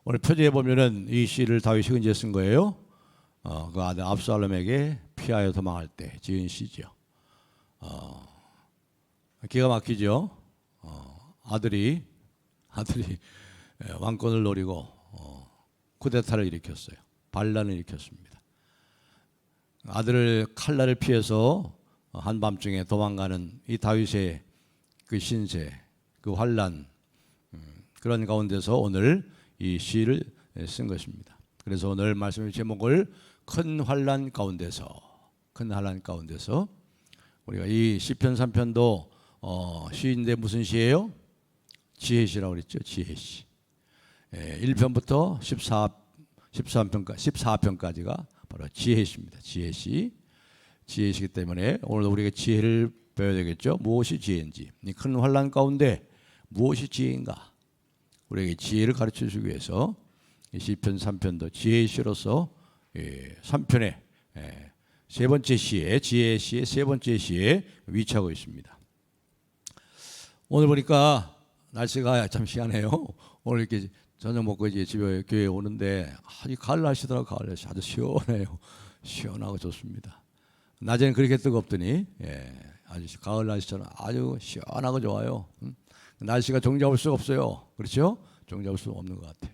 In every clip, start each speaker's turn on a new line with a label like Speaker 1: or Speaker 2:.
Speaker 1: 오늘 표제에 보면은 이 시를 다윗이 언제 쓴 거예요? 그 아들 압살롬에게 피하여 도망할 때 지은 시죠. 기가 막히죠. 아들이 왕권을 노리고 쿠데타를 일으켰어요. 반란을 일으켰습니다. 아들을 칼날을 피해서 한밤중에 도망가는 이 다윗의 그 신세, 그 환란, 그런 가운데서 오늘 이 시를 쓴 것입니다. 그래서 오늘 말씀의 제목을 큰 환란 가운데서 우리가 이 시편 3편도 시인데 무슨 시예요? 지혜시라고 그랬죠. 지혜시. 1편부터 14편까지가 바로 지혜시입니다. 지혜시기 때문에 오늘 우리가 지혜를 배워야 되겠죠. 무엇이 지혜인지, 이 큰 환란 가운데 무엇이 지혜인가, 우리에게 지혜를 가르쳐 주기 위해서 시편 3편도 지혜시로서 3편의 세 번째 시에, 지혜시의 세 번째 시에 위치하고 있습니다. 오늘 보니까 날씨가 참 희한해요. 오늘 이렇게 저녁 먹고 이제 집에 교회에 오는데 아주 가을 날씨더라고요. 가을 날씨 아주 시원해요. 시원하고 좋습니다. 낮에는 그렇게 뜨겁더니 아주 가을 날씨처럼 아주 시원하고 좋아요. 날씨가 종잡을 수가 없어요. 그렇죠? 종잡을 수 없는 것 같아요.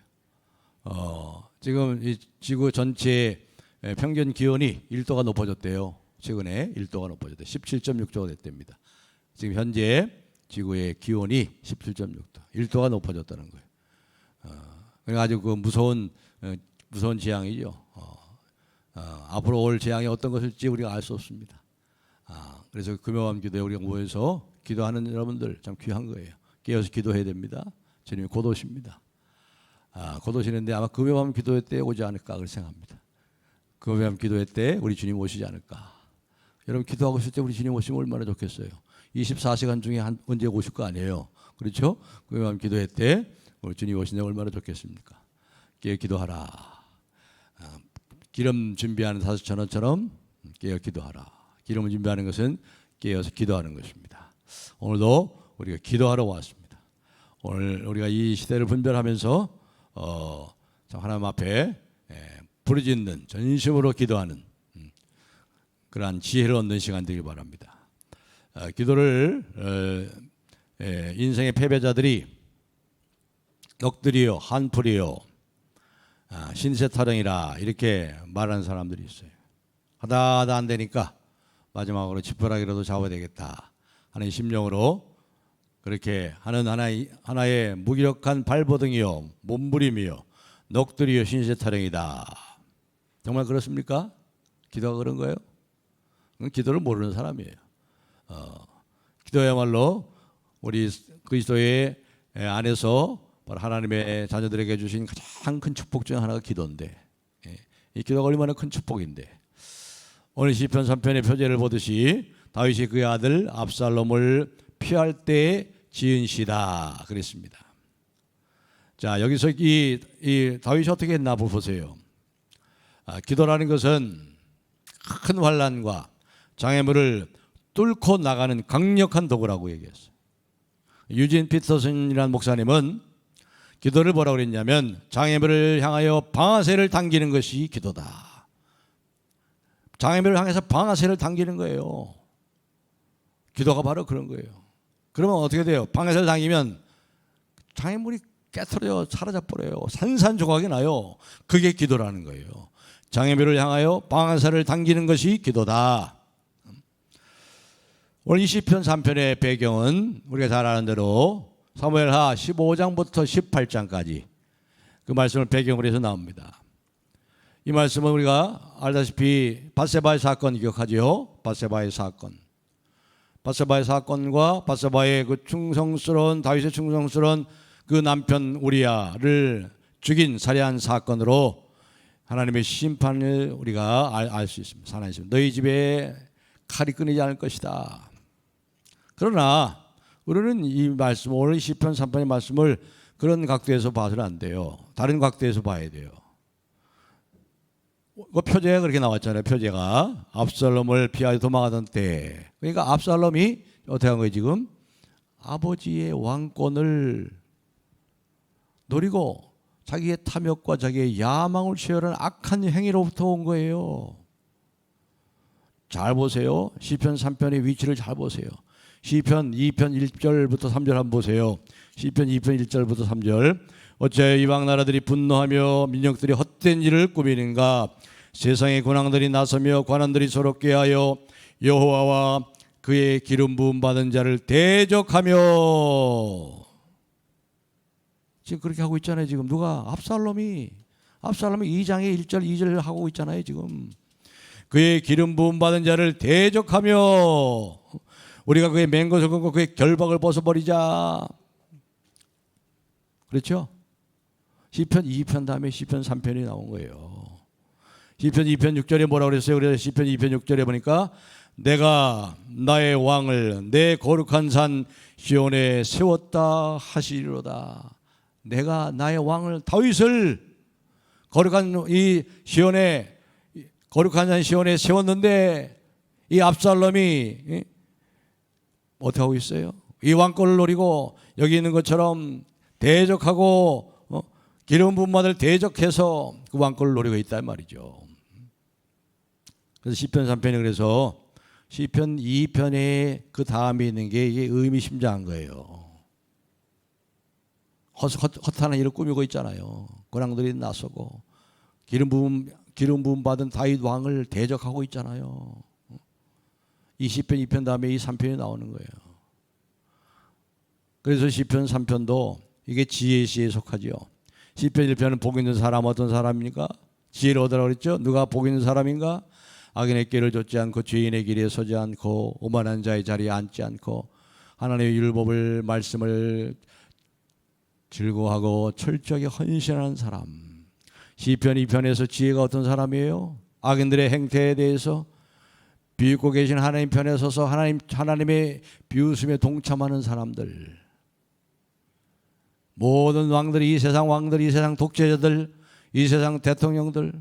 Speaker 1: 지금 이 지구 전체 평균 기온이 1도가 높아졌대요. 최근에 1도가 높아졌대요. 17.6도가 됐답니다. 지금 현재 지구의 기온이 17.6도, 1도가 높아졌다는 거예요. 그러니까 아주 그 무서운 재앙이죠. 앞으로 올 재앙이 어떤 것일지 우리가 알 수 없습니다. 그래서 금요밤 기도에 우리가 모여서 기도하는 여러분들 참 귀한 거예요. 깨어서 기도해야 됩니다. 주님이 곧 오십니다. 곧 오시는데 아마 금요밤 기도회 때 오지 않을까 그렇게 생각합니다. 금요밤 기도회 때 우리 주님 오시지 않을까. 여러분 기도하고 있을 때 우리 주님 오시면 얼마나 좋겠어요. 24시간 중에 언제 오실 거 아니에요. 그렇죠? 금요밤 기도회 때 우리 주님 오시면 얼마나 좋겠습니까? 깨어 기도하라. 기름 준비하는 사수천원처럼 깨어 기도하라. 기름을 준비하는 것은 깨어서 기도하는 것입니다. 오늘도 우리가 기도하러 왔습니다. 오늘 우리가 이 시대를 분별하면서 하나님 앞에 부르짖는 전심으로 기도하는 그러한 지혜를 얻는 시간 되길 바랍니다. 기도를 인생의 패배자들이 넋들이요 한풀이요 신세타령이라 이렇게 말하는 사람들이 있어요. 하다 안 되니까 마지막으로 지푸라기라도 잡아야 되겠다 하는 심령으로 그렇게 하는 하나의 무기력한 발버둥이요 몸부림이요 넋들이요 신세타령이다. 정말 그렇습니까? 기도가 그런 거예요? 기도를 모르는 사람이에요. 기도야말로 우리 그리스도의 안에서 바로 하나님의 자녀들에게 주신 가장 큰 축복 중 하나가 기도인데, 이 기도가 얼마나 큰 축복인데, 오늘 시편 3편의 표제를 보듯이 다윗이 그의 아들 압살롬을 피할 때 지은 시다 그랬습니다. 자, 여기서 이 다윗이 어떻게 했나 보세요. 기도라는 것은 큰 환난과 장애물을 뚫고 나가는 강력한 도구라고 얘기했어요. 유진 피터슨이라는 목사님은 기도를 뭐라고 그랬냐면 장애물을 향하여 방아쇠를 당기는 것이 기도다. 장애물을 향해서 방아쇠를 당기는 거예요. 기도가 바로 그런 거예요. 그러면 어떻게 돼요? 방아쇠를 당기면 장애물이 깨트려져 사라져버려요. 산산조각이 나요. 그게 기도라는 거예요. 장애물을 향하여 방아쇠를 당기는 것이 기도다. 오늘 이 시편 3편의 배경은 우리가 잘 아는 대로 사무엘하 15장부터 18장까지 그 말씀을 배경으로 해서 나옵니다. 이 말씀은 우리가 알다시피 밧세바의 사건 기억하죠? 밧세바의 사건과 밧세바의 그 다윗의 충성스러운 그 남편 우리야를 죽인 살해한 사건으로 하나님의 심판을 우리가 알 수 있습니다. 하나님, 너희 집에 칼이 끊이지 않을 것이다. 그러나 우리는 이 말씀, 오늘 시편 3편의 말씀을 그런 각도에서 봐서는 안 돼요. 다른 각도에서 봐야 돼요. 그 표제가 그렇게 나왔잖아요. 표제가 압살롬을 피하여 도망하던 때, 그러니까 압살롬이 어떻게 한 거예요? 지금 아버지의 왕권을 노리고 자기의 탐욕과 자기의 야망을 채우는 악한 행위로부터 온 거예요. 잘 보세요. 시편 3편의 위치를 잘 보세요. 시편 2편 1절부터 3절 한번 보세요. 시편 2편 1절부터 3절. 어찌하여 이방 나라들이 분노하며 민족들이 헛된 일을 꾸미는가. 세상의 군왕들이 나서며 관원들이 서로 꾀하여 여호와와 그의 기름 부음 받은 자를 대적하며. 지금 그렇게 하고 있잖아요. 지금 누가? 압살롬이 2장의 1절 2절 하고 있잖아요. 지금 그의 기름 부음 받은 자를 대적하며 우리가 그의 맨 것을 걷고 그의 결박을 벗어버리자. 그렇죠? 시편 2편 다음에 시편 3편이 나온 거예요. 시편 2편 6절에 뭐라고 그랬어요? 그래서 시편 2편 6절에 보니까 내가 나의 왕을 내 거룩한 산 시온에 세웠다 하시리로다. 내가 나의 왕을 다윗을 거룩한 이 시온에 거룩한 산 시온에 세웠는데 이 압살롬이 어떻게 하고 있어요? 이 왕권을 노리고 여기 있는 것처럼 대적하고 기름 부은 자를 대적해서 그 왕권을 노리고 있단 말이죠. 그래서 시편 3편이 그래서 시편 2편에 그 다음에 있는 게 이게 의미심장한 거예요. 허탄한 일을 꾸미고 있잖아요. 군왕들이 나서고 기름 부음 받은 다윗 왕을 대적하고 있잖아요. 이 시편 2편 다음에 이 3편이 나오는 거예요. 그래서 시편 3편도 이게 지혜의 시에 속하지요. 시편 1편은 복 있는 사람 어떤 사람입니까? 지혜를 얻으라고 그랬죠. 누가 복 있는 사람인가? 악인의 길을 좇지 않고 죄인의 길에 서지 않고 오만한 자의 자리에 앉지 않고 하나님의 율법을 말씀을 즐거워하고 철저하게 헌신하는 사람. 시편 2편에서 지혜가 어떤 사람이에요? 악인들의 행태에 대해서 비웃고 계신 하나님 편에 서서 하나님의 비웃음에 동참하는 사람들. 모든 왕들이, 이 세상 왕들이, 이 세상 독재자들, 이 세상 대통령들.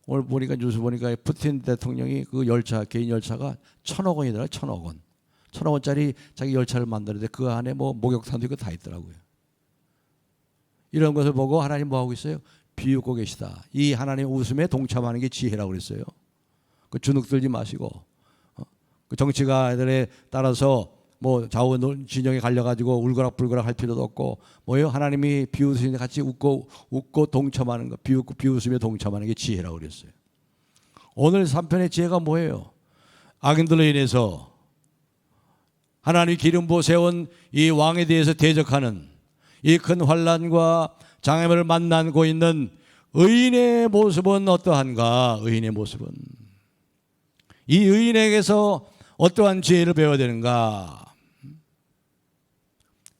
Speaker 1: 오늘 보니까 뉴스 보니까 푸틴 대통령이 그 열차, 개인 열차가 1,000억 원이더라. 1,000억 원. 1,000억 원짜리 자기 열차를 만드는데 그 안에 뭐 목욕탕도 있고 다 있더라고요. 이런 것을 보고 하나님 뭐 하고 있어요? 비웃고 계시다. 이 하나님 웃음에 동참하는 게 지혜라고 그랬어요. 그 주눅 들지 마시고 그 정치가들에 따라서 뭐 좌우 진영에 갈려가지고 울거락불거락 할 필요도 없고 뭐예요? 하나님이 비웃으시는데 같이 웃고 동참하는 거, 비웃음에 동참하는 게 지혜라고 그랬어요. 오늘 3편의 지혜가 뭐예요? 악인들로 인해서 하나님이 기름 부어 세운 이 왕에 대해서 대적하는 이 큰 환난과 장애물을 만나고 있는 의인의 모습은 어떠한가? 의인의 모습은 이 의인에게서 어떠한 지혜를 배워야 되는가?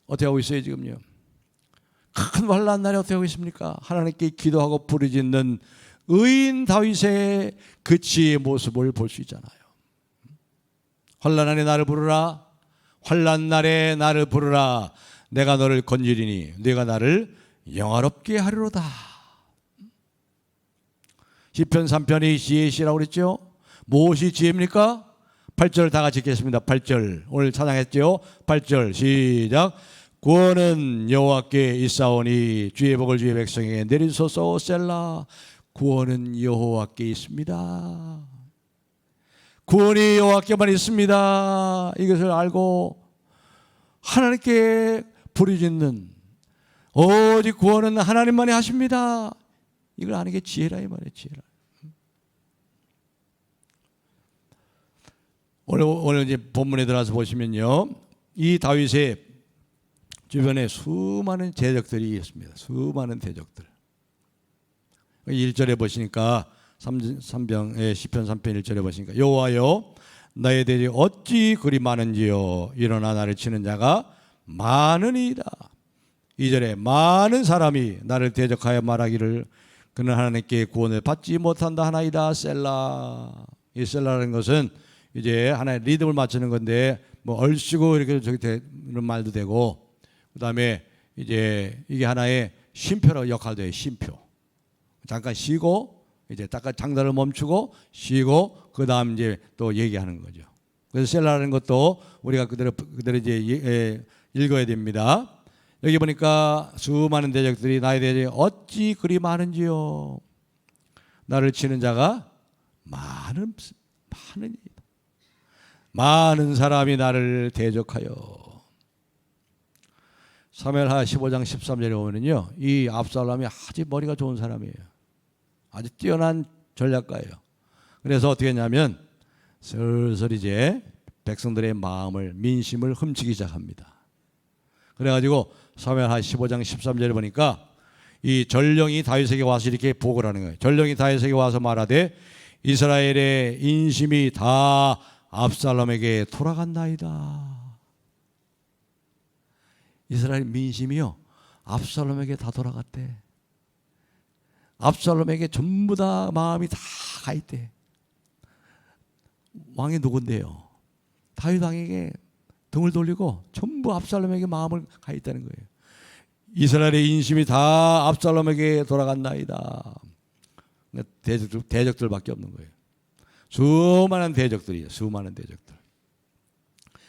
Speaker 1: 어떻게 하고 있어요 지금요? 큰 환난 날에 어떻게 하고 있습니까? 하나님께 기도하고 부르짖는 의인 다윗의 그 지혜의 모습을 볼 수 있잖아요. 환난 날에 나를 부르라. 환난 날에 나를 부르라. 내가 너를 건지리니 내가 나를 영화롭게 하리로다. 시편 3편이 지혜의 시라고 그랬죠. 무엇이 지혜입니까? 8절 다 같이 읽겠습니다. 8절 오늘 찬양했죠. 8절 시작. 구원은 여호와께 있사오니 주의 복을 주의 백성에게 내리소서. 셀라. 구원은 여호와께 있습니다. 구원이 여호와께만 있습니다. 이것을 알고 하나님께 부르짖는 오직 구원은 하나님만이 하십니다. 이걸 아는 게 지혜라 이 말이에요. 지혜라. 오늘 이제 본문에 들어가서 보시면요, 이 다윗의 주변에 수많은 대적들이 있습니다. 수많은 대적들. 1절에 보시니까 시편 3편 1절에 보시니까 여호와여 나의 대적이 어찌 그리 많은지요. 일어나 나를 치는 자가 많으니이다. 2절에 많은 사람이 나를 대적하여 말하기를 그는 하나님께 구원을 받지 못한다 하나이다. 셀라. 이 셀라라는 것은 이제 하나의 리듬을 맞추는 건데 뭐 얼씨구 이렇게 저기 되는 말도 되고 그다음에 이제 이게 하나의 쉼표로 역할도 해요. 쉼표. 잠깐 쉬고 이제 잠깐 장단을 멈추고 쉬고 그다음 이제 또 얘기하는 거죠. 그래서 셀라라는 것도 우리가 그대로 이제 읽어야 됩니다. 여기 보니까 수많은 대적들이 나에 대해 어찌 그리 많은지요. 나를 치는 자가 많은 사람이 나를 대적하여. 사무엘하 15장 13절에 보면요, 이 압살롬이 아주 머리가 좋은 사람이에요. 아주 뛰어난 전략가예요. 그래서 어떻게 했냐면 슬슬 이제 백성들의 마음을, 민심을 훔치기 시작합니다. 그래가지고 사무엘하 15장 13절에 보니까 이 전령이 다윗에게 와서 이렇게 보고를 하는 거예요. 전령이 다윗에게 와서 말하되 이스라엘의 인심이 다 압살롬에게 돌아간다이다. 이스라엘 민심이요, 압살롬에게 다 돌아갔대. 압살롬에게 전부 다 마음이 다 가 있대. 왕이 누군데요? 다윗 왕에게 등을 돌리고 전부 압살롬에게 마음을 가 있다는 거예요. 이스라엘의 인심이 다 압살롬에게 돌아간다이다. 대적들밖에 없는 거예요. 수많은 대적들이에요. 수많은 대적들.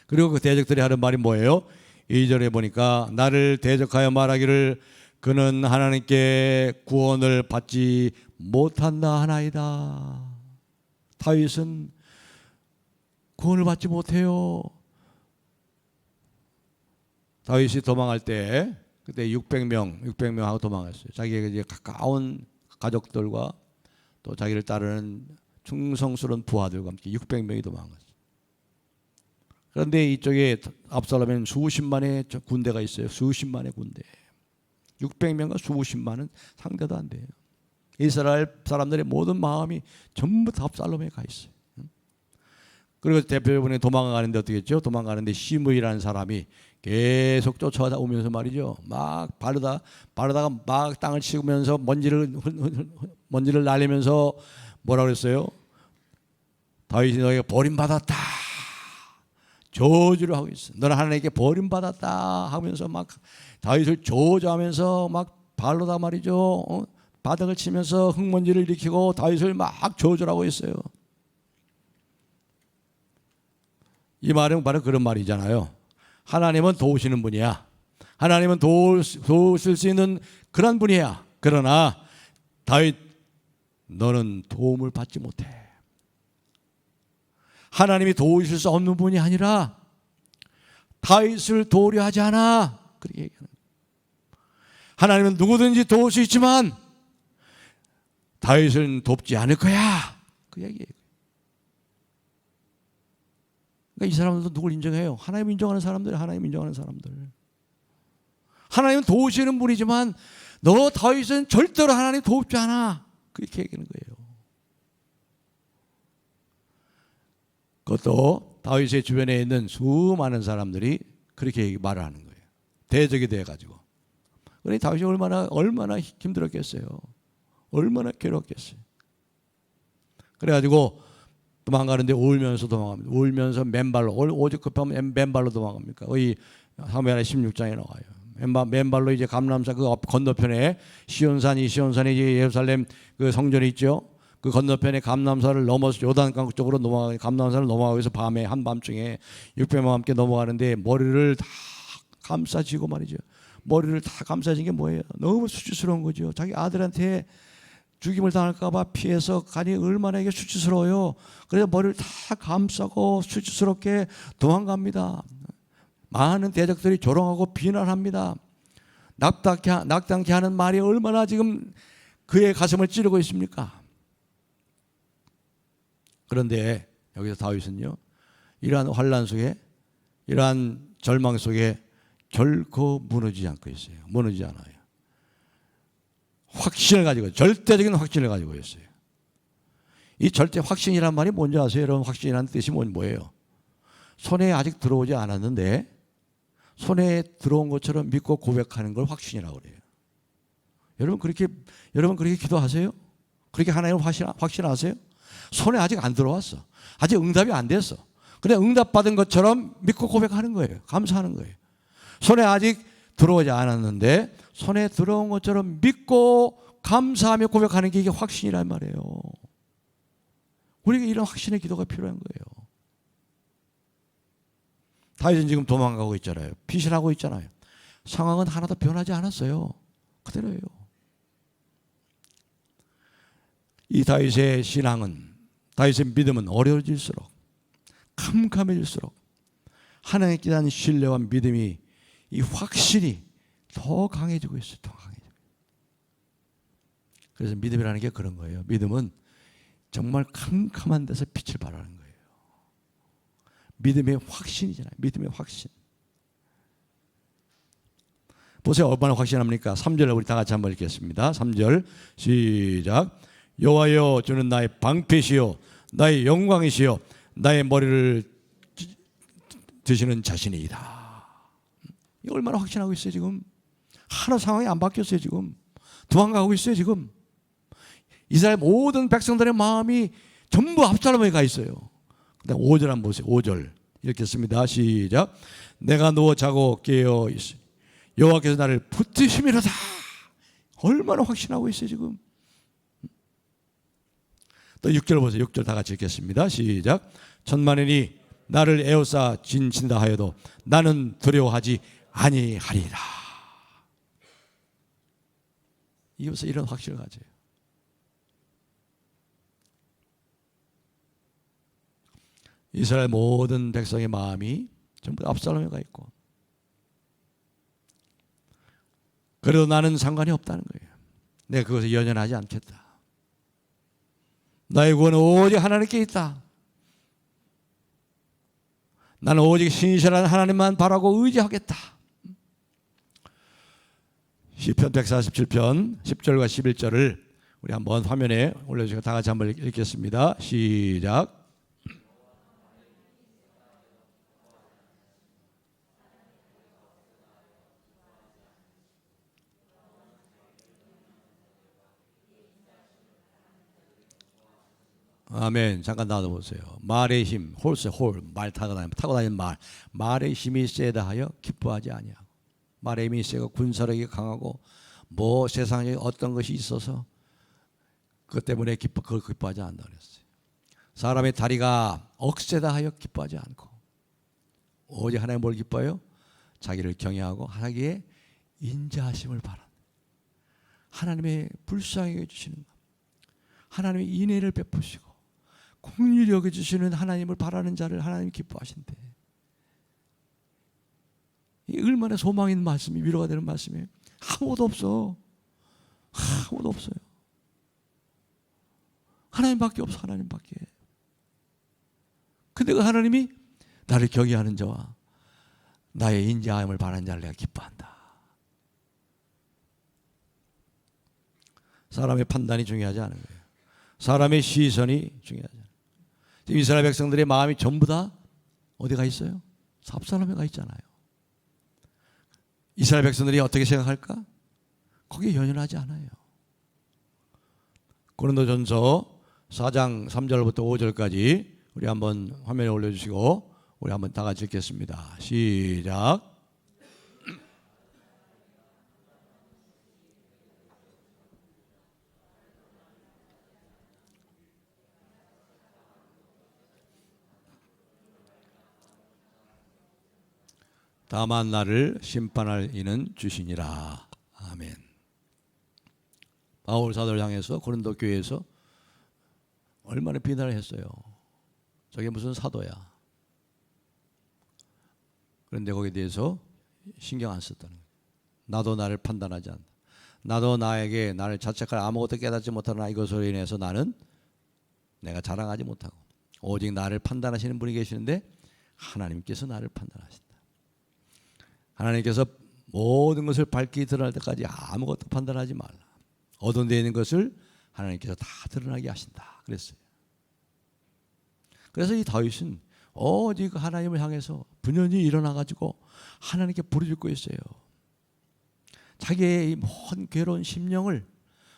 Speaker 1: 그리고 그 대적들이 하는 말이 뭐예요? 2절에 보니까 나를 대적하여 말하기를 그는 하나님께 구원을 받지 못한다 하나이다. 다윗은 구원을 받지 못해요. 다윗이 도망할 때 그때 600명하고 도망했어요. 자기가 이제 가까운 가족들과 또 자기를 따르는 충성스러운 부하들과 함께 600명이 도망갔어요. 그런데 이쪽에 압살롬에는 수십만의 군대가 있어요. 수십만의 군대. 600명과 수십만은 상대도 안 돼요. 이스라엘 사람들의 모든 마음이 전부 다 압살롬에 가 있어요. 그리고 대표적으로 도망가는데 어떻게 했죠? 도망가는데 시므이라는 사람이 계속 쫓아오면서 말이죠. 막 바르다가 막 땅을 치우면서 먼지를 날리면서 뭐라고 그랬어요? 다윗이 너에게 버림받았다. 저주를 하고 있어. 너는 하나님께 버림받았다 하면서 막 다윗을 저주하면서 막 발로다 말이죠. 바닥을 치면서 흙먼지를 일으키고 다윗을 막 저주를 하고 있어요. 이 말은 바로 그런 말이잖아요. 하나님은 도우시는 분이야. 하나님은 도우실 수 있는 그런 분이야. 그러나 다윗 너는 도움을 받지 못해. 하나님이 도우실 수 없는 분이 아니라 다윗을 도우려 하지 않아. 그렇게 얘기하는 거예요. 하나님은 누구든지 도울 수 있지만 다윗은 돕지 않을 거야. 그 얘기예요. 그러니까 이 사람들도 누굴 인정해요? 하나님 인정하는 사람들, 하나님 인정하는 사람들. 하나님은 도우시는 분이지만 너 다윗은 절대로 하나님 돕지 않아. 그렇게 얘기하는 거예요. 그것도 다윗의 주변에 있는 수많은 사람들이 그렇게 말을 하는 거예요. 대적이 돼가지고. 그러니 다윗이 얼마나 힘들었겠어요. 얼마나 괴롭겠어요. 그래가지고 도망가는데 울면서 도망갑니다. 울면서 맨발로, 오직 급하면 맨발로 도망갑니까? 거의 사무엘하 16장에 나와요. 맨발로 이제 감람산 그 건너편에 시온산이 이제 예루살렘 그 성전이 있죠. 그 건너편에 감람산을 넘어서 요단강 쪽으로 넘어가, 감람산을 넘어가고 해서 밤에 한밤중에 600명 함께 넘어가는데 머리를 다 감싸지고 말이죠. 머리를 다 감싸진 게 뭐예요? 너무 수치스러운 거죠. 자기 아들한테 죽임을 당할까 봐 피해서 가니 얼마나 이게 수치스러워요. 그래서 머리를 다 감싸고 수치스럽게 도망갑니다. 많은 대적들이 조롱하고 비난합니다. 낙담케 하는 말이 얼마나 지금 그의 가슴을 찌르고 있습니까? 그런데 여기서 다윗은요, 이러한 환난 속에, 이러한 절망 속에 결코 무너지지 않고 있어요. 무너지지 않아요. 확신을 가지고, 절대적인 확신을 가지고 있어요. 이 절대 확신이란 말이 뭔지 아세요? 여러분, 확신이라는 뜻이 뭐예요? 손에 아직 들어오지 않았는데 손에 들어온 것처럼 믿고 고백하는 걸 확신이라고 그래요. 여러분 그렇게 기도하세요? 그렇게 하나님을 확신하세요? 손에 아직 안 들어왔어. 아직 응답이 안 됐어. 그냥 응답받은 것처럼 믿고 고백하는 거예요. 감사하는 거예요. 손에 아직 들어오지 않았는데 손에 들어온 것처럼 믿고 감사하며 고백하는 게 이게 확신이란 말이에요. 우리에게 이런 확신의 기도가 필요한 거예요. 다윗은 지금 도망가고 있잖아요. 피신하고 있잖아요. 상황은 하나도 변하지 않았어요. 그대로예요. 이 다윗의 신앙은, 다윗의 믿음은 어려워질수록, 캄캄해질수록 하나님께 대한 신뢰와 믿음이, 이 확신이 더 강해지고 있어요. 더 강해지고. 그래서 믿음이라는 게 그런 거예요. 믿음은 정말 캄캄한 데서 빛을 발하는 거예요. 믿음의 확신이잖아요. 믿음의 확신. 보세요. 얼마나 확신합니까? 3절 우리 다 같이 한번 읽겠습니다. 3절 시작. 여호와여, 주는 나의 방패시요 나의 영광이시요 나의 머리를 드시는 자신이다. 이 얼마나 확신하고 있어요 지금. 하나 상황이 안 바뀌었어요 지금. 도망가고 있어요 지금. 이스라엘 모든 백성들의 마음이 전부 압살롬에 가 있어요. 근데 5절 한번 보세요. 5절 읽겠습니다. 시작. 내가 누워 자고 깨어 있으니 여호와께서 나를 붙드심이로다. 얼마나 확신하고 있어요 지금. 또 6절 보세요. 6절 다 같이 읽겠습니다. 시작. 천만인이 나를 에워싸 진친다 하여도 나는 두려워하지 아니하리라. 이것은 이런 확신을 가져요. 이스라엘 모든 백성의 마음이 전부 압살롬에 가 있고, 그래도 나는 상관이 없다는 거예요. 내가 그것에 연연하지 않겠다. 나의 구원은 오직 하나님께 있다. 나는 오직 신실한 하나님만 바라고 의지하겠다. 시편 147편 10절과 11절을 우리 한번 화면에 올려주시고 다 같이 한번 읽겠습니다. 시작. 아멘. 잠깐 놔둬보세요. 말의 힘, 홀세 홀, 말 타고 다니는 말의 힘이 세다 하여 기뻐하지 아니하고, 말의 힘이 세고 군사력이 강하고 뭐 세상에 어떤 것이 있어서 그것 때문에 그걸 기뻐하지 않는다 그랬어요. 사람의 다리가 억세다 하여 기뻐하지 않고, 오직 하나님 뭘 기뻐해요? 자기를 경외하고 하나님의 인자하심을 바란다. 하나님의 불쌍히 여기시는 것, 하나님의 인애를 베푸시고 긍휼히 여겨주시는 하나님을 바라는 자를 하나님이 기뻐하신대. 이 얼마나 소망 있는 말씀이, 위로가 되는 말씀이에요. 아무것도 없어. 아무것도 없어요. 하나님밖에 없어. 하나님밖에. 근데 그 하나님이 나를 경외하는 자와 나의 인자함을 바라는 자를 내가 기뻐한다. 사람의 판단이 중요하지 않은 거예요. 사람의 시선이 중요하지 않아요. 지금 이스라엘 백성들의 마음이 전부 다 어디 가 있어요? 압살롬에 가 있잖아요. 이스라엘 백성들이 어떻게 생각할까? 거기에 연연하지 않아요. 고린도전서 4장 3절부터 5절까지 우리 한번 화면에 올려주시고 우리 한번 다 같이 읽겠습니다. 시작. 다만 나를 심판할 이는 주시니라. 아멘. 바울 사도를 향해서 고린도 교회에서 얼마나 비난을 했어요. 저게 무슨 사도야. 그런데 거기에 대해서 신경 안 썼다는 거예요. 나도 나를 판단하지 않는다. 나도 나에게 나를 자책할 아무것도 깨닫지 못하나 이것으로 인해서 나는 내가 자랑하지 못하고 오직 나를 판단하시는 분이 계시는데 하나님께서 나를 판단하신다. 하나님께서 모든 것을 밝히 드러날 때까지 아무것도 판단하지 말라. 어두운 데에 있는 것을 하나님께서 다 드러나게 하신다. 그랬어요. 그래서 이 다윗은 오직 하나님을 향해서 분연히 일어나가지고 하나님께 부르짖고 있어요. 자기의 이 먼 괴로운 심령을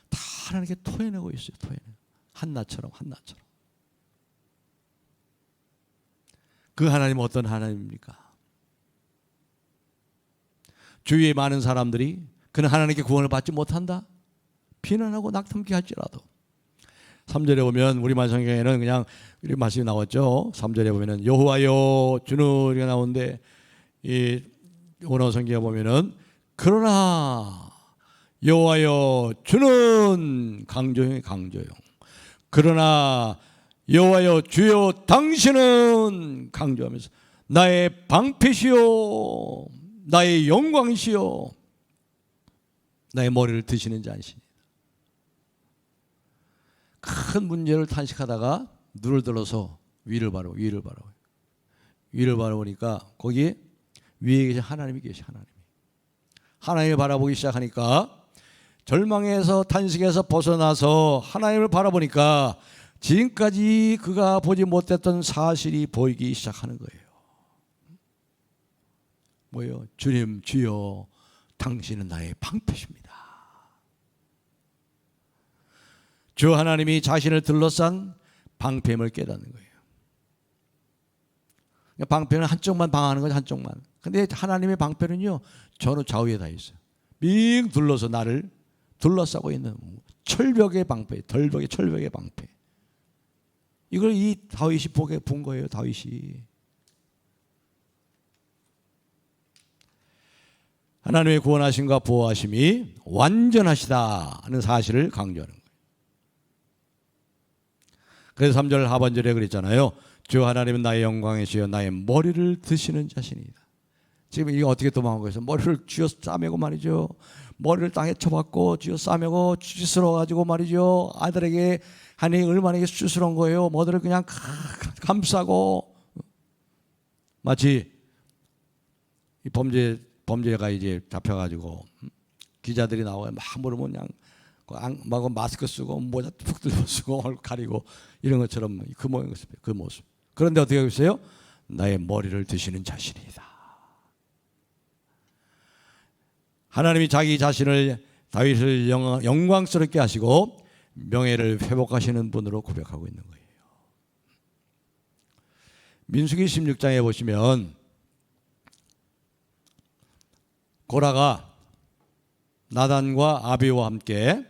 Speaker 1: 다 하나님께 토해내고 있어요. 토해내고. 한나처럼. 그 하나님은 어떤 하나님입니까? 주위에 많은 사람들이 그는 하나님께 구원을 받지 못한다? 비난하고 낙담케 할지라도 3절에 보면 우리말 성경에는 그냥 이렇게 말씀이 나왔죠. 3절에 보면은 여호와여 주는 우리가 나오는데 이 원어 성경에 보면은 그러나 여호와여 주는 강조형이 강조형. 그러나 여호와여 주여 당신은 강조하면서 나의 방패시요 나의 영광이시요 나의 머리를 드시는 자이시니. 큰 문제를 탄식하다가 눈을 들어서 위를 바라보니까 거기에 위에 계신 하나님이 계시. 하나님을 바라보기 시작하니까 절망에서 탄식에서 벗어나서 하나님을 바라보니까 지금까지 그가 보지 못했던 사실이 보이기 시작하는 거예요. 뭐예요? 주님 주여 당신은 나의 방패십니다. 주 하나님이 자신을 둘러싼 방패임을 깨닫는 거예요. 방패는 한쪽만 방하는 거죠. 한쪽만. 근데 하나님의 방패는요 전후 좌우에 다 있어요. 빙 둘러서 나를 둘러싸고 있는 철벽의 방패, 철벽의 방패. 이걸 이 다윗이 본 거예요. 다윗이. 하나님의 구원하심과 보호하심이 완전하시다는 사실을 강조하는 거예요. 그래서 3절 하반절에 그랬잖아요. 주 하나님은 나의 영광이시여 나의 머리를 드시는 자신이다. 지금 이게 어떻게 도망한 거예요? 머리를 쥐어 싸매고 말이죠. 머리를 땅에 쳐박고 쥐어 싸매고 수치스러워가지고 말이죠. 아들에게 하나님이 얼마나 수치스러운 거예요. 머리를 그냥 감싸고 마치 이 범죄가 이제 잡혀가지고 기자들이 나와요. 막 물으면 그냥 막 마스크 쓰고 모자 푹 들고 쓰고 얼굴 가리고 이런 것처럼 그 모양 그 모습. 그런데 어떻게 하고 있어요? 나의 머리를 드시는 자신이다. 하나님이 자기 자신을 다윗을 영광스럽게 하시고 명예를 회복하시는 분으로 고백하고 있는 거예요. 민수기 16장에 보시면 고라가 나단과 아비와 함께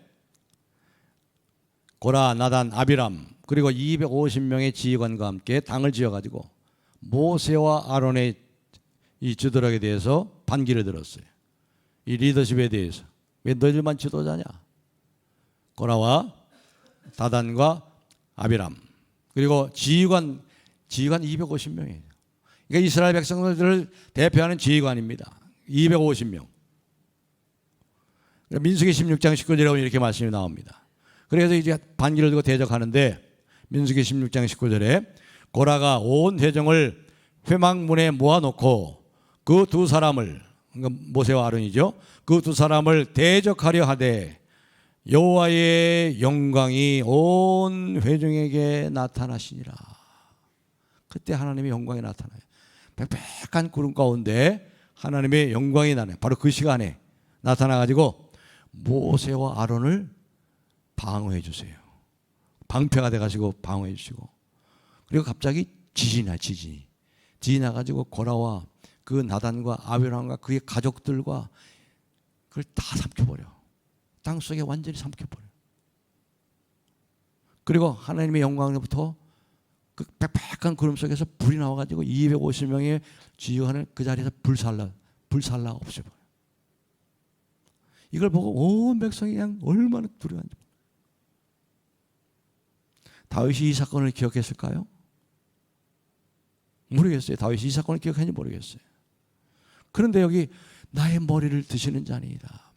Speaker 1: 고라, 나단, 아비람 그리고 250명의 지휘관과 함께 당을 지어가지고 모세와 아론의 이 지도력에 대해서 반기를 들었어요. 이 리더십에 대해서. 왜 너희들만 지도자냐? 고라와 다단과 아비람 그리고 지휘관 250명이에요. 그러니까 이스라엘 백성들을 대표하는 지휘관입니다. 250명. 민수기 16장 19절에 보면 이렇게 말씀이 나옵니다. 그래서 이제 반기를 들고 대적하는데 민수기 16장 19절에 고라가 온 회정을 회막문에 모아놓고 그 두 사람을 그러니까 모세와 아론이죠. 그 두 사람을 대적하려 하되 여호와의 영광이 온 회중에게 나타나시니라. 그때 하나님의 영광이 나타나요. 빽빽한 구름 가운데 하나님의 영광이 나네. 바로 그 시간에 나타나가지고 모세와 아론을 방어해 주세요. 방패가 돼가지고 방어해 주시고 그리고 갑자기 지진이 나가지고 고라와 그 나단과 아비람과 그의 가족들과 그걸 다 삼켜버려. 땅속에 완전히 삼켜버려. 그리고 하나님의 영광으로부터 그 빽빽한 구름 속에서 불이 나와가지고 250명의 지휘관을 그 자리에서 불살라 없애버려. 이걸 보고 온 백성이 그냥 얼마나 두려워한지. 다윗이 이 사건을 기억했을까요? 모르겠어요. 다윗이 이 사건을 기억했는지 모르겠어요. 그런데 여기 나의 머리를 드시는 자니이다.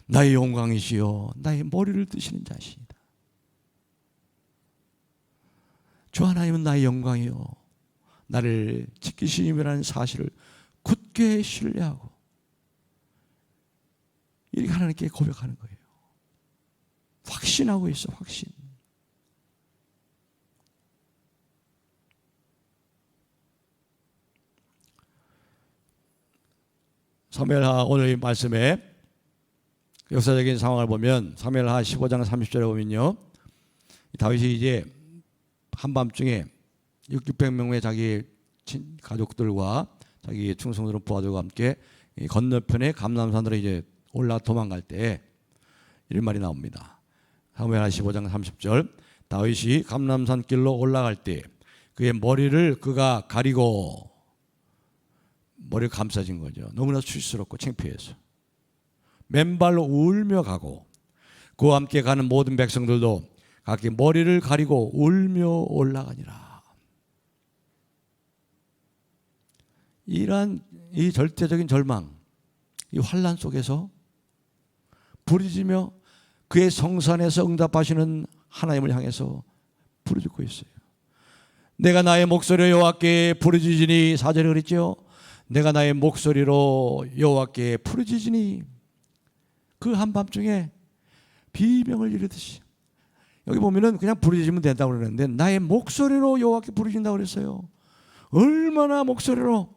Speaker 1: 나의 영광이시여 나의 머리를 드시는 자시이다. 주 하나님은 나의 영광이요 나를 지키시님이라는 사실을 굳게 신뢰하고 이렇게 하나님께 고백하는 거예요. 확신하고 있어. 확신. 사무엘하 오늘 이 말씀에 역사적인 상황을 보면 사무엘하 15장 30절에 보면요. 다윗이 이제 한밤중에 600명의 자기 가족들과 자기 충성스러운 부하들과 함께 건너편에 감람산으로 이제 올라 도망갈 때 이런 말이 나옵니다. 사무엘하 15장 30절 다윗이 감람산 길로 올라갈 때 그의 머리를 그가 가리고 머리를 감싸진 거죠. 너무나 수치스럽고 창피해서 맨발로 울며 가고 그와 함께 가는 모든 백성들도 각기 머리를 가리고 울며 올라가니라. 이러한 이 절대적인 절망, 이 환난 속에서 부르짖으며 그의 성산에서 응답하시는 하나님을 향해서 부르짖고 있어요. 내가 나의 목소리로 여호와께 부르짖으니, 4절에 그랬죠. 내가 나의 목소리로 여호와께 부르짖으니, 그 한밤중에 비명을 이르듯이, 여기 보면은 그냥 부르짖으면 된다고 그러는데 나의 목소리로 여호와께 부르짖는다고 그랬어요. 얼마나 목소리로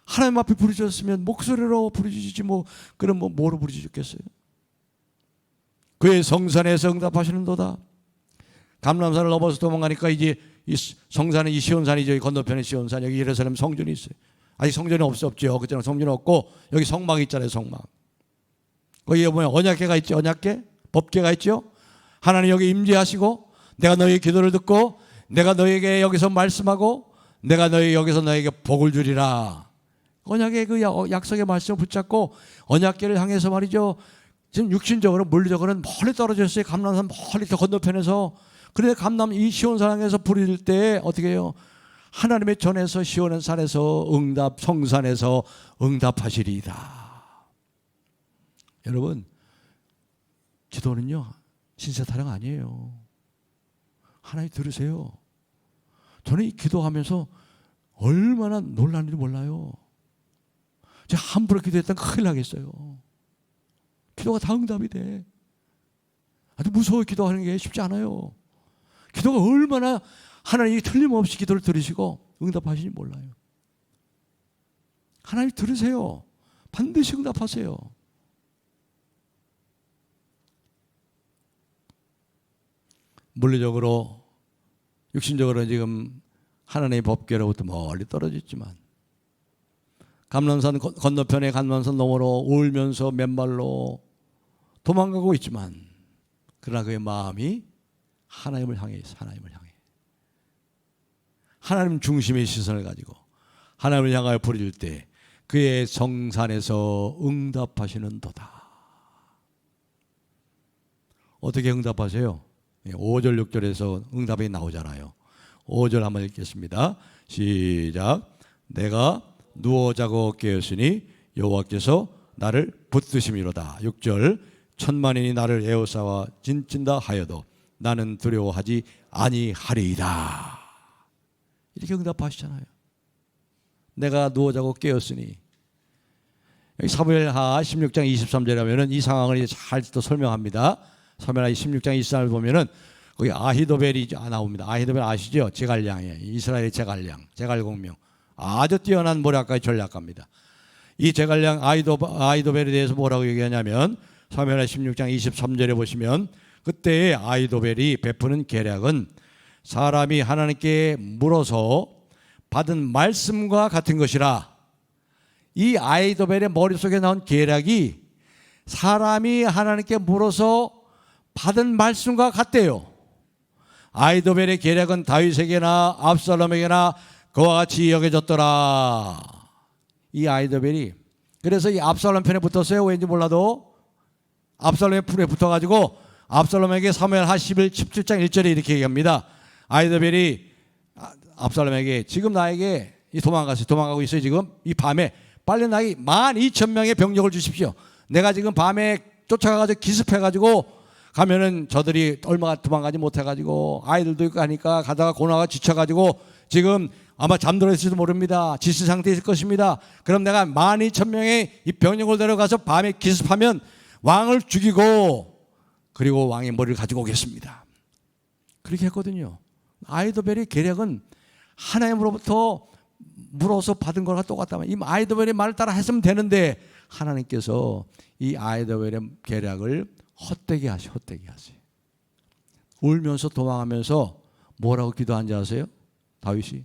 Speaker 1: 하나님 앞에 부르짖었으면 목소리로 부르짖지 그럼 뭐로 부르짖겠어요? 그의 성산에서 응답하시는도다. 감람산을 넘어서 도망가니까 이제 이 성산은 이 시온산이죠. 이 건너편에 시온산, 여기 예루살렘 성전이 있어요. 아직 성전이 없죠. 그때는 성전이 없고 여기 성막이 있잖아요. 성막. 거기에 보면 언약궤가 있죠. 언약궤, 법궤가 있죠. 하나님 여기 임재하시고 내가 너희의 기도를 듣고 내가 너희에게 여기서 말씀하고 내가 여기서 너희에게 복을 주리라. 언약의 그 약속의 말씀을 붙잡고 언약궤를 향해서 말이죠. 지금 육신적으로 물리적으로는 멀리 떨어져 있어요. 감람산 멀리 더 건너편에서. 그런데 이 시온산에서 부를 때 어떻게 해요? 하나님의 전에서 시온산에서 성산에서 응답하시리이다. 여러분, 기도는요 신세 타령 아니에요. 하나님 들으세요. 저는 이 기도하면서 얼마나 놀랐는지 몰라요. 제가 함부로 기도했다면 큰일 나겠어요. 기도가 다 응답이 돼. 아주 무서워. 기도하는 게 쉽지 않아요. 기도가 얼마나 하나님이 틀림없이 기도를 들으시고 응답하시는지 몰라요. 하나님 들으세요. 반드시 응답하세요. 물리적으로 육신적으로 지금 하나님의 법궤로부터 멀리 떨어졌지만 감람산 건너편에 감람산 너머로 울면서 맨발로 도망가고 있지만 그러나 그의 마음이 하나님을 향해 있어. 하나님을 향해. 하나님 중심의 시선을 가지고 하나님을 향하여 부르짖을 때 그의 성산에서 응답하시는 도다. 어떻게 응답하세요? 5절 6절에서 응답이 나오잖아요. 5절 한번 읽겠습니다. 시작. 내가 누워 자고 깨었으니 여호와께서 나를 붙드심이로다. 6절. 천만인이 나를 에워싸와 진친다 하여도 나는 두려워하지 아니하리이다. 이렇게 응답하시잖아요. 내가 누워 자고 깨었으니. 여기 사무엘하 16장 23절에 하면은 이 상황을 잘 또 설명합니다. 사무엘하 16장 23절을 보면은 거기 아히도벨이 나옵니다. 아히도벨 아시죠? 제갈량이에요. 이스라엘의 제갈공명. 아주 뛰어난 모략가의 전략가입니다. 이 제갈량 아히도벨에 대해서 뭐라고 얘기하냐면 사무엘하 16장 23절에 보시면 그때의 아히도벨이 베푸는 계략은 사람이 하나님께 물어서 받은 말씀과 같은 것이라. 이 아히도벨의 머릿속에 나온 계략이 사람이 하나님께 물어서 받은 말씀과 같대요. 아히도벨의 계략은 다윗에게나 압살롬에게나 그와 같이 여겨졌더라. 이 아히도벨이 그래서 이 압살롬 편에 붙었어요. 왠지 몰라도 압살롬의 편에 붙어가지고 압살롬에게 사무엘하 17장 1절에 이렇게 얘기합니다. 아히도벨이 압살롬에게 지금 나에게 도망가고 있어요. 지금 이 밤에 빨리 나에게 12,000명의 병력을 주십시오. 내가 지금 밤에 쫓아가가지고 기습해가지고 가면은 저들이 얼마 도망가지 못해가지고 아이들도 있고 하니까 가다가 고나가 지쳐가지고 지금 아마 잠들어 있을지도 모릅니다. 지친 상태에 있을 것입니다. 그럼 내가 12,000명의 이 병력을 데려가서 밤에 기습하면 왕을 죽이고 그리고 왕의 머리를 가지고 오겠습니다. 그렇게 했거든요. 아히도벨의 계략은 하나님으로부터 물어서 받은 거랑 똑같다면 이 아히도벨의 말을 따라 했으면 되는데 하나님께서 이 아히도벨의 계략을 헛되게 하세요. 울면서 도망하면서 뭐라고 기도한지 아세요? 다윗이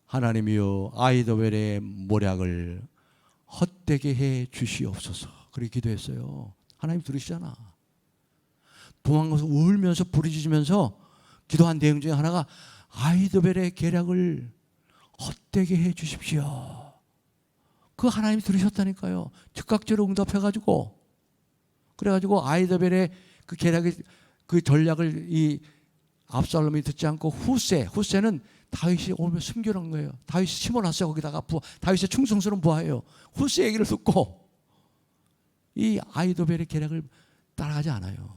Speaker 1: 하나님이여 아히도벨의 모략을 헛되게 해 주시옵소서. 그렇게 기도했어요. 하나님 들으시잖아. 도망가서 울면서 부르짖으면서 기도한 내용 중에 하나가 아히도벨의 계략을 헛되게 해 주십시오. 그 하나님이 들으셨다니까요. 즉각적으로 응답해가지고, 그래가지고 아이도벨의 그 계략의 그 전략을 이 압살롬이 듣지 않고 후세는 다윗이 오면 숨겨놓은 거예요. 다윗이 심어놨어요. 거기다가 다윗의 충성스러운 부하예요. 후세 얘기를 듣고 이 아이도벨의 계략을 따라가지 않아요.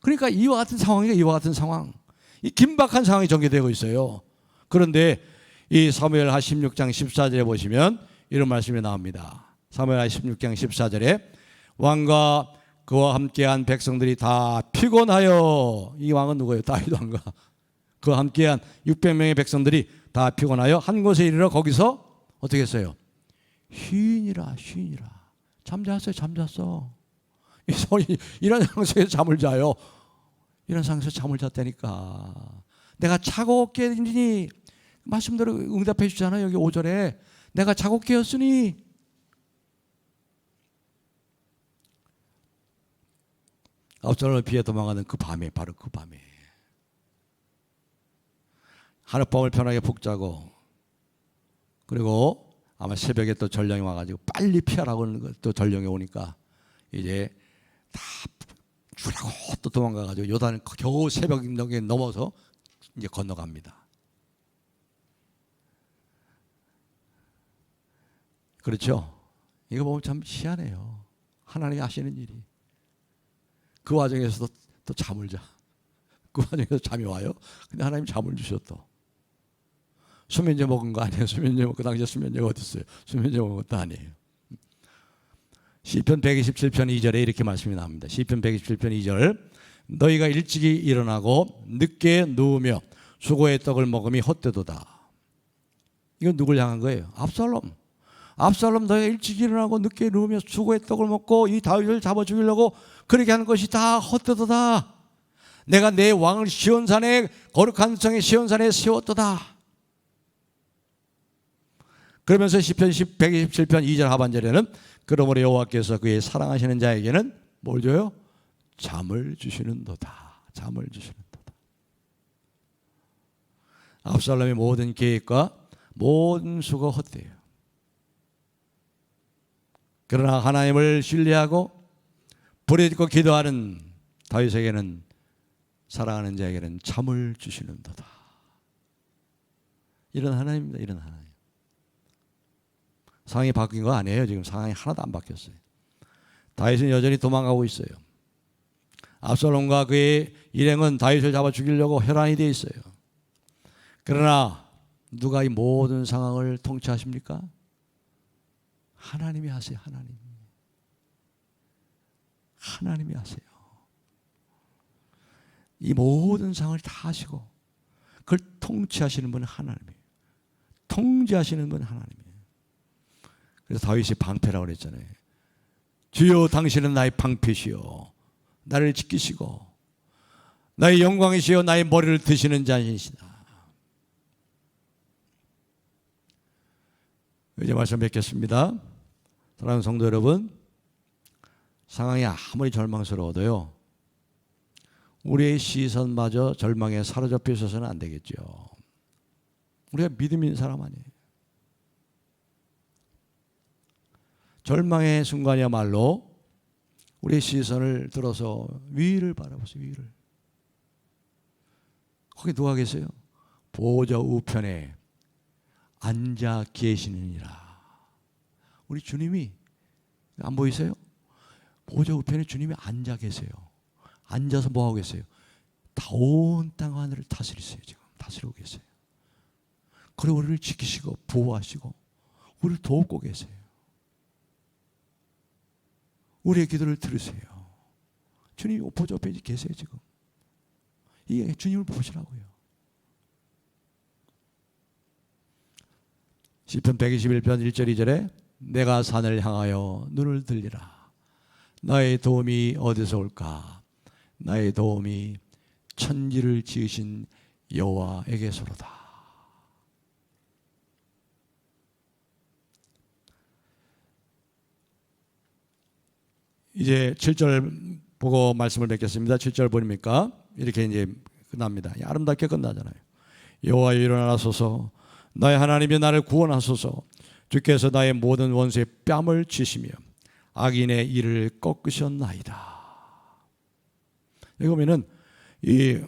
Speaker 1: 그러니까 이와 같은 상황, 이 긴박한 상황이 전개되고 있어요. 그런데 이 사무엘하 16장 14절에 보시면 이런 말씀이 나옵니다. 사무엘하 16장 14절에 왕과 그와 함께한 백성들이 다 피곤하여, 이 왕은 누구예요? 다윗 왕과 그와 함께한 600명의 백성들이 다 피곤하여 한 곳에 이르러 거기서 어떻게 했어요? 쉬니라. 잠잤어. 이 손이 이런 상황에서 잠을 자요. 이런 상황에서 잠을 잤다니까. 내가 자고 깨니, 말씀대로 응답해 주잖아요. 여기 5절에 내가 자고 깨었으니 압살롬을 피해 도망가는 그 밤에, 바로 그 밤에 하룻밤을 편하게 푹 자고, 그리고 아마 새벽에 또 전령이 와가지고 빨리 피하라고 하는 또 전령이 오니까 이제 다 주라고 또 도망가가지고 요단을 겨우 새벽에 넘어서 이제 건너갑니다. 그렇죠? 이거 보면 참 희한해요. 하나님이 하시는 일이. 그 와중에서도 또 잠을 자. 그 와중에서 잠이 와요. 근데 하나님 잠을 주셨어. 수면제 먹은 거 아니에요. 수면제 먹고, 그 당시에 수면제가 어디 있어요? 수면제 먹은 것도 아니에요. 시편 127편 2절에 이렇게 말씀이 나옵니다. 시편 127편 2절, 너희가 일찍이 일어나고 늦게 누우며 수고의 떡을 먹음이 헛되도다. 이건 누굴 향한 거예요? 압살롬, 너희가 일찍 일어나고 늦게 누우며 수고의 떡을 먹고 이 다윗을 잡아 죽이려고 그렇게 하는 것이 다 헛되도다. 내가 내 왕을 시온산에, 거룩한 성의 시온산에 세웠도다. 그러면서 시편 127편 2절 하반절에는 그러므로 여호와께서 그의 사랑하시는 자에게는 뭘 줘요? 잠을 주시는도다. 잠을 주시는도다. 압살롬의 모든 계획과 모든 수고 헛되어요. 그러나 하나님을 신뢰하고 부르짖고 기도하는 다윗에게는, 사랑하는 자에게는 잠을 주시는도다. 이런 하나님입니다. 이런 하나님. 상황이 바뀐 거 아니에요. 지금 상황이 하나도 안 바뀌었어요. 다윗은 여전히 도망가고 있어요. 압살롬과 그의 일행은 다윗을 잡아 죽이려고 혈안이 되어 있어요. 그러나 누가 이 모든 상황을 통치하십니까? 하나님이 하세요. 하나님이 하세요. 이 모든 상황을 다 하시고 그걸 통치하시는 분은 하나님이에요. 통제하시는 분은 하나님이에요. 그래서 다윗이 방패라고 그랬잖아요. 주여 당신은 나의 방패시요 나를 지키시고 나의 영광이시요 나의 머리를 드시는 자이시다. 이제 말씀 뵙겠습니다. 사랑하는 성도 여러분, 상황이 아무리 절망스러워도요, 우리의 시선마저 절망에 사로잡혀 있어서는 안 되겠죠. 우리가 믿음 있는 사람 아니에요. 절망의 순간이야말로 우리의 시선을 들어서 위를 바라보세요. 위를. 거기 누가 계세요? 보좌 우편에 앉아 계시느니라. 우리 주님이 안 보이세요? 보좌 우편에 주님이 앉아 계세요. 앉아서 뭐 하고 계세요? 다 온 땅 하늘을 다스리세요. 지금 다스리고 계세요. 그리고 우리를 지키시고 보호하시고 우리를 돕고 계세요. 우리의 기도를 들으세요. 주님이 보좌 우편에 계세요. 지금 이게 주님을 보시라고요. 시편 121편 1절 2절에 내가 산을 향하여 눈을 들리라. 나의 도움이 어디서 올까? 나의 도움이 천지를 지으신 여호와에게서로다. 이제 7절 보고 말씀을 뵙겠습니다. 7절 보니까 이렇게 이제 끝납니다. 아름답게 끝나잖아요. 여호와여 일어나소서, 나의 하나님이 나를 구원하소서. 주께서 나의 모든 원수의 뺨을 치시며 악인의 이를 꺾으셨나이다. 여기 보면은 이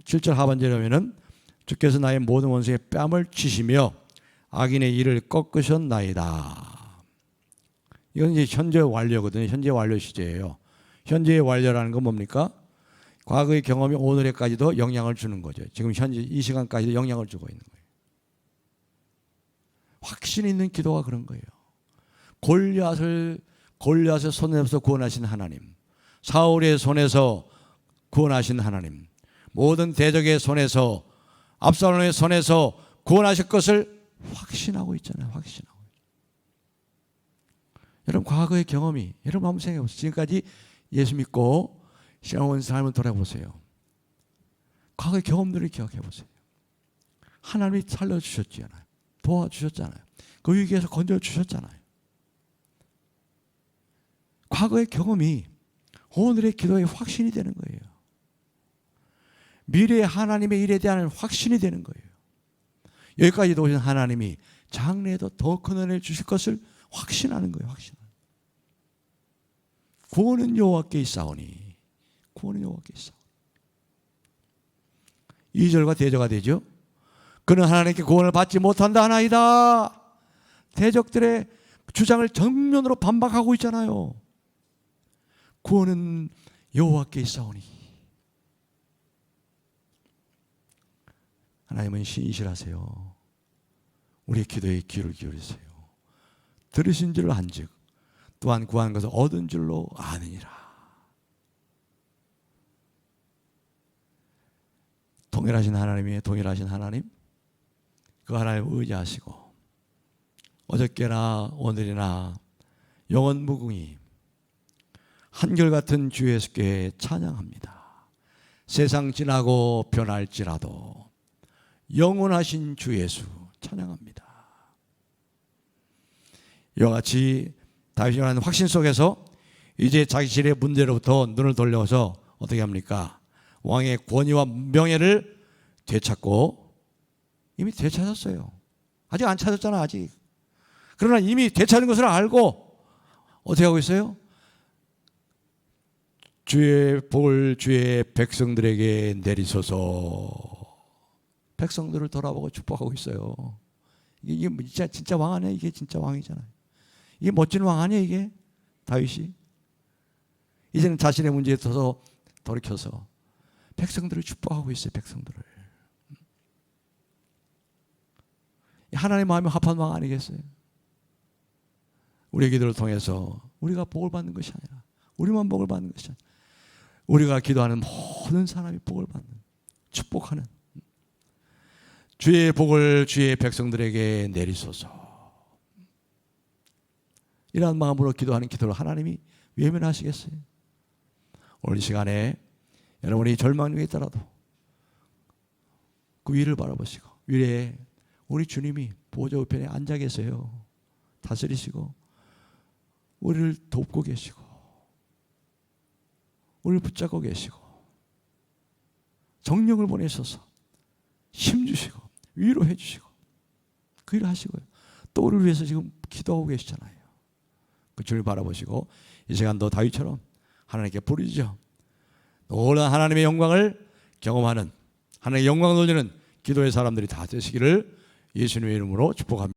Speaker 1: 7절 하반절에 보면은 주께서 나의 모든 원수의 뺨을 치시며 악인의 이를 꺾으셨나이다. 이건 이제 현재 완료거든요. 현재 완료 시제예요. 현재의 완료라는 건 뭡니까? 과거의 경험이 오늘에까지도 영향을 주는 거죠. 지금 현재 이 시간까지도 영향을 주고 있는 거예요. 확신 있는 기도가 그런 거예요. 골리앗의 손에서 구원하신 하나님, 사울의 손에서 구원하신 하나님, 모든 대적의 손에서, 압살롬의 손에서 구원하실 것을 확신하고 있잖아요. 확신하고. 여러분 과거의 경험이, 여러분 한번 생각해 보세요. 지금까지 예수 믿고 신앙원 삶을 돌아보세요. 과거의 경험들을 기억해 보세요. 하나님이 살려주셨잖아요. 도와주셨잖아요. 그 위기에서 건져주셨잖아요. 과거의 경험이 오늘의 기도의 확신이 되는 거예요. 미래의 하나님의 일에 대한 확신이 되는 거예요. 여기까지 오신 하나님이 장래에도 더 큰 은혜를 주실 것을 확신하는 거예요. 확신하는. 구원은 여호와께 있사오니. 구원은 여호와께 있사오니. 2절과 대조가 되죠. 그는 하나님께 구원을 받지 못한다 하나이다. 대적들의 주장을 정면으로 반박하고 있잖아요. 구원은 여호와께 있사오니. 하나님은 신실하세요. 우리의 기도에 귀를 기울이세요. 들으신 줄 안즉 또한 구한 것을 얻은 줄로 아느니라. 동일하신 하나님이에요. 동일하신 하나님. 그 하나님을 의지하시고 어저께나 오늘이나 영원 무궁히 한결같은 주 예수께 찬양합니다. 세상 지나고 변할지라도 영원하신 주 예수 찬양합니다. 이와 같이 다윗이라는 확신 속에서 이제 자기실의 문제로부터 눈을 돌려서 어떻게 합니까? 왕의 권위와 명예를 되찾고, 이미 되찾았어요. 아직 안 찾았잖아. 아직. 그러나 이미 되찾은 것을 알고 어떻게 하고 있어요? 주의 복을 주의 백성들에게 내리소서. 백성들을 돌아보고 축복하고 있어요. 이게 진짜 왕 아니야? 이게 진짜 왕이잖아요. 이게 멋진 왕 아니야? 이게 다윗이. 이제는 자신의 문제에 있어서 돌이켜서 백성들을 축복하고 있어요. 백성들을. 하나님의 마음이 합한 왕 아니겠어요? 우리의 기도를 통해서 우리가 복을 받는 것이 아니라, 우리만 복을 받는 것이 아니라 우리가 기도하는 모든 사람이 복을 받는, 축복하는 주의 복을 주의 백성들에게 내리소서. 이러한 마음으로 기도하는 기도를 하나님이 외면하시겠어요? 오늘 이 시간에 여러분이 절망 중에 있더라도 그 위를 바라보시고, 위에 우리 주님이 보좌 우편에 앉아 계세요. 다스리시고 우리를 돕고 계시고 우리를 붙잡고 계시고 정령을 보내셔서 힘주시고 위로해 주시고 그 일을 하시고요. 또 우리를 위해서 지금 기도하고 계시잖아요. 그 주를 바라보시고 이 시간도 다윗처럼 하나님께 부르짖어 놀라운 하나님의 영광을 경험하는, 하나님의 영광을 돌리는 기도의 사람들이 다 되시기를 예수님의 이름으로 축복합니다.